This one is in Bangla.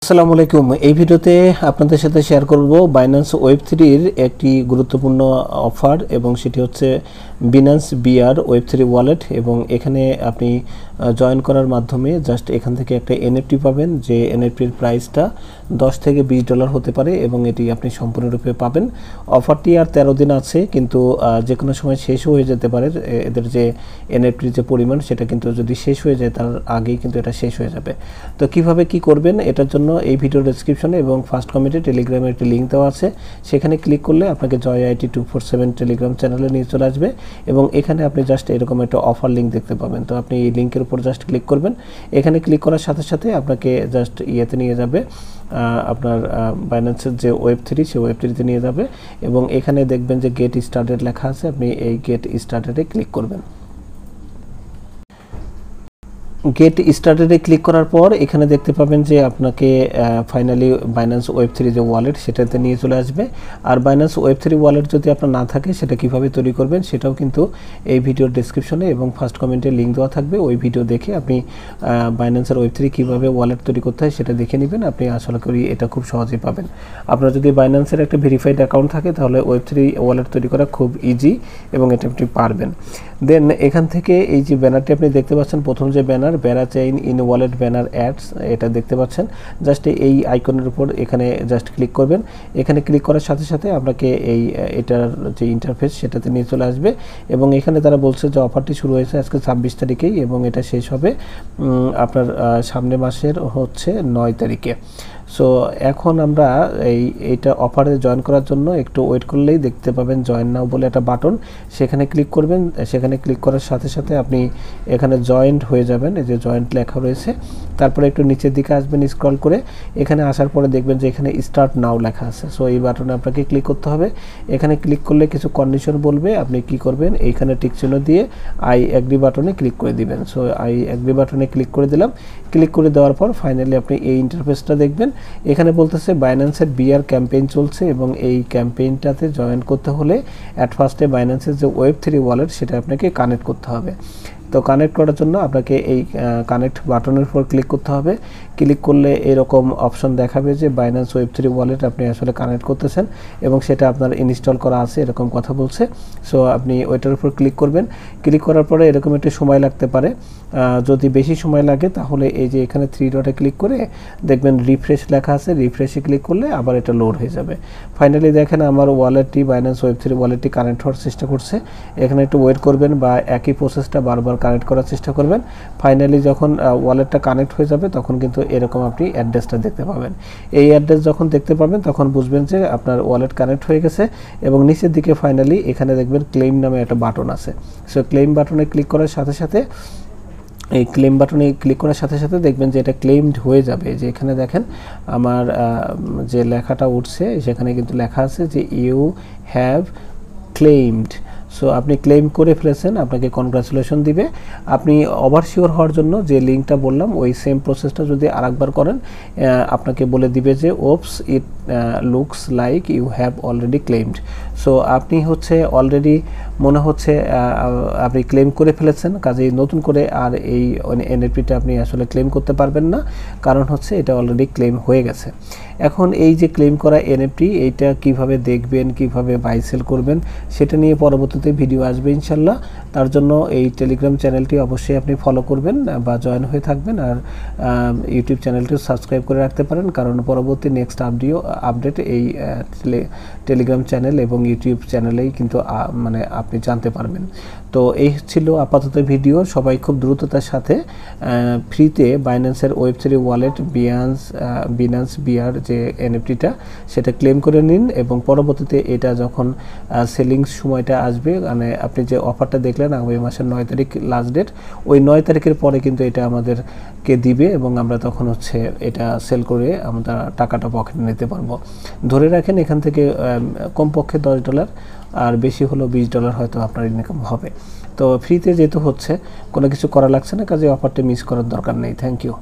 আসসালামু আলাইকুম। এই ভিডিওতে আপনাদের সাথে শেয়ার করব বাইন্যান্স ওয়েব3 এর একটি গুরুত্বপূর্ণ অফার এবং সেটি হচ্ছে বিনান্স বিআর ওয়েব3 ওয়ালেট এবং এখানে আপনি জয়েন করার মাধ্যমে জাস্ট এখান থেকে একটা এনএফটি পাবেন যে এনএফটির প্রাইসটা $10 থেকে $20 হতে পারে এবং এটি আপনি সম্পূর্ণরূপে পাবেন। অফারটি আর 13 দিন আছে, কিন্তু যে কোনো সময় শেষও হয়ে যেতে পারে। এদের যে এনএফটির যে পরিমাণ সেটা কিন্তু যদি শেষ হয়ে যায় তার আগেই কিন্তু এটা শেষ হয়ে যাবে। তো কিভাবে কি করবেন এটার জন্য এই ভিডিও ডেসক্রিপশনে এবং ফার্স্ট কমেন্টে টেলিগ্রামের একটি লিঙ্ক দেওয়া আছে, সেখানে ক্লিক করলে আপনাকে জয় আইটি 247 টেলিগ্রাম চ্যানেলে নিয়ে চলে আসবে এবং এখানে আপনি জাস্ট এরকম একটা অফার লিঙ্ক দেখতে পাবেন। তো আপনি এই লিঙ্কের উপর জাস্ট ক্লিক করবেন। এখানে ক্লিক করার সাথে সাথে আপনাকে জাস্ট ইয়েতে নিয়ে যাবে, আপনার বাইন্যান্সের যে ওয়েব3 সেই ওয়েব3তে নিয়ে যাবে এবং এখানে দেখবেন যে গেট স্টার্টেড লেখা আছে, আপনি এই গেট স্টার্টেডে ক্লিক করবেন। গেট স্টার্টেডে ক্লিক করার পর এখানে দেখতে পাবেন যে আপনাকে ফাইনালি বাইন্যান্স ওয়েব3 যে ওয়ালেট সেটাতে নিয়ে চলে আসবে। আর বাইন্যান্স ওয়েব3 ওয়ালেট যদি আপনার না থাকে সেটা কিভাবে তৈরি করবেন সেটাও কিন্তু এই ভিডিওর ডেসক্রিপশনে এবং ফার্স্ট কমেন্টে লিঙ্ক দেওয়া থাকবে। ওই ভিডিও দেখে আপনি বাইন্যান্সের ওয়েব3 কীভাবে ওয়ালেট তৈরি করতে হয় সেটা দেখে নেবেন। আপনি আশা করি এটা খুব সহজেই পাবেন। আপনার যদি বাইন্যান্সের একটা ভেরিফাইড অ্যাকাউন্ট থাকে তাহলে ওয়েব3 ওয়ালেট তৈরি করা খুব ইজি এবং এটা আপনি পারবেন। দেন এখান থেকে এই যে ব্যানারটি আপনি দেখতে পাচ্ছেন, প্রথম যে ব্যানার ব্যারা chain in wallet banner ads, এটা দেখতে পাচ্ছেন। জাস্ট এই আইকনের উপর এখানে জাস্ট ক্লিক করবেন। এখানে ক্লিক করার সাথে সাথে আপনাকে এটার যে ইন্টারফেস সেটাতে নিয়ে চলে আসবে এবং এখানে তারা বলছে যে অফারটি শুরু হয়েছে আজকে 26 তারিখেই এবং এটা শেষ হবে আপনার সামনের মাসের হচ্ছে 9 তারিখে। সো এখন আমরা এইটা অফারে জয়েন করার জন্য একটু ওয়েট করলেই দেখতে পাবেন জয়েন নাও বলে একটা বাটন, সেখানে ক্লিক করবেন। সেখানে ক্লিক করার সাথে সাথে আপনি এখানে জয়েন্ট হয়ে যাবেন, এই যে জয়েন্ট লেখা রয়েছে। তারপরে একটু নিচের দিকে আসবেন স্ক্রল করে, এখানে আসার পরে দেখবেন যে এখানে স্টার্ট নাও লেখা আছে। সো এই বাটনে আপনাকে ক্লিক করতে হবে। এখানে ক্লিক করলে কিছু কন্ডিশন বলবে, আপনি কি করবেন এইখানে টিক চিহ্ন দিয়ে আই এগ্রি বাটনে ক্লিক করে দিবেন। সো আই এগ্রি বাটনে ক্লিক করে দিলাম। ক্লিক করে দেওয়ার পর ফাইনালি আপনি এই ইন্টারফেসটা দেখবেন। এখানে বলতেছে বাইন্যান্সের বিআর ক্যাম্পেইন চলছে এবং এই ক্যাম্পেইনটাতে জয়েন করতে হলে অ্যাট ফার্স্টে বাইন্যান্সের যে ওয়েব3 ওয়ালেট সেটা আপনাকে কানেক্ট করতে হবে। তো কানেক্ট করার জন্য আপনাকে এই কানেক্ট বাটনের উপর ক্লিক করতে হবে। ক্লিক করলে এরকম অপশন দেখাবে যে বাইন্যান্স ওয়েব3 ওয়ালেট আপনি আসলে কানেক্ট করতেছেন এবং সেটা আপনার ইনস্টল করা আছে এরকম কথা বলছে। সো আপনি ওইটার উপর ক্লিক করবেন। ক্লিক করার পরে এরকম একটু সময় লাগতে পারে। যদি বেশি সময় লাগে তাহলে এই যে এখানে 3 ডটে ক্লিক করে দেখবেন রিফ্রেশ লেখা আছে, রিফ্রেশে ক্লিক করলে আবার এটা লোড হয়ে যাবে। ফাইনালি দেখেন আমার ওয়ালেটটি বাইন্যান্স ওয়েব3 ওয়ালেটটি কানেক্ট হওয়ার চেষ্টা করছে। এখানে একটু ওয়েট করবেন বা একই প্রসেসটা বারবার কানেক্ট করার চেষ্টা করবেন। ফাইনালি যখন ওয়ালেটটা কানেক্ট হয়ে যাবে তখন কিন্তু এরকম আপনি অ্যাড্রেসটা দেখতে পাবেন। এই অ্যাড্রেস যখন দেখতে পাবেন তখন বুঝবেন যে আপনার ওয়ালেট কানেক্ট হয়ে গেছে এবং নিচের দিকে ফাইনালি এখানে দেখবেন ক্লেম নামে একটা বাটন আছে। সো ক্লেম বাটনে ক্লিক করার সাথে সাথে এই ক্লেম বাটনে ক্লিক করার সাথে সাথে দেখবেন যে এটা ক্লেমড হয়ে যাবে। যে এখানে দেখেন আমার যে লেখাটা উঠছে সেখানে কিন্তু লেখা আছে যে ইউ হ্যাভ ক্লেমড। সো আপনি ক্লেম করে ফেলেছেন, আপনাকে কনগ্রাচুলেশন দিবে। আপনি ওভারশিওর হওয়ার জন্য যে লিঙ্কটা বললাম ওই সেম প্রসেসটা যদি আরেকবার করেন আপনাকে বলে দিবে যে oops it looks like you have already claimed. So আপনি হচ্ছে অলরেডি মনে হচ্ছে আপনি ক্লেম করে ফেলেছেন, কাজেই নতুন করে আর এই এনএফটিটা আপনি আসলে ক্লেম করতে পারবেন না, কারণ হচ্ছে এটা অলরেডি ক্লেম হয়ে গেছে। এখন এই যে ক্লেম করা এনএফটি এইটা কিভাবে দেখবেন, কিভাবে বাই সেল করবেন সেটা নিয়ে পরবর্তীতে ভিডিও আসবে ইনশাল্লাহ। তার জন্য এই টেলিগ্রাম চ্যানেলটি অবশ্যই আপনি ফলো করবেন বা জয়েন হয়ে থাকবেন আর ইউটিউব চ্যানেলটিও সাবস্ক্রাইব করে রাখতে পারেন, কারণ পরবর্তী নেক্সট আপডেট এই টেলিগ্রাম চ্যানেল এবং ইউটিউব চ্যানেলেই কিন্তু মানে আপনি জানতে পারবেন। তো এই ছিল আপাতত ভিডিও। সবাই খুব দ্রুততার সাথে ফ্রিতে বাইন্যান্সের ওয়েব3 ওয়ালেট বিনান্স বিআর যে এনএফটিটা সেটা ক্লেম করে নিন এবং পরবর্তীতে এটা যখন সেলিং সময়টা আসবে, মানে আপনি যে অফারটা দেখলেন আগামী মাসের 9 তারিখ লাস্ট ডেট, ওই 9 তারিখের পরে কিন্তু এটা আমাদেরকে দিবে এবং আমরা তখন হচ্ছে এটা সেল করে আমরা টাকাটা পকেটে নিতে পারবো। ধরে রাখেন এখান থেকে কমপক্ষে $10 আর বেশি হলো $20 হয়তো আপনার ইনকাম হবে। তো ফ্রিতে যেহেতু হচ্ছে কোনো কিছু করা লাগছে না, কাজে অফারটা মিস করার দরকার নেই। Thank you.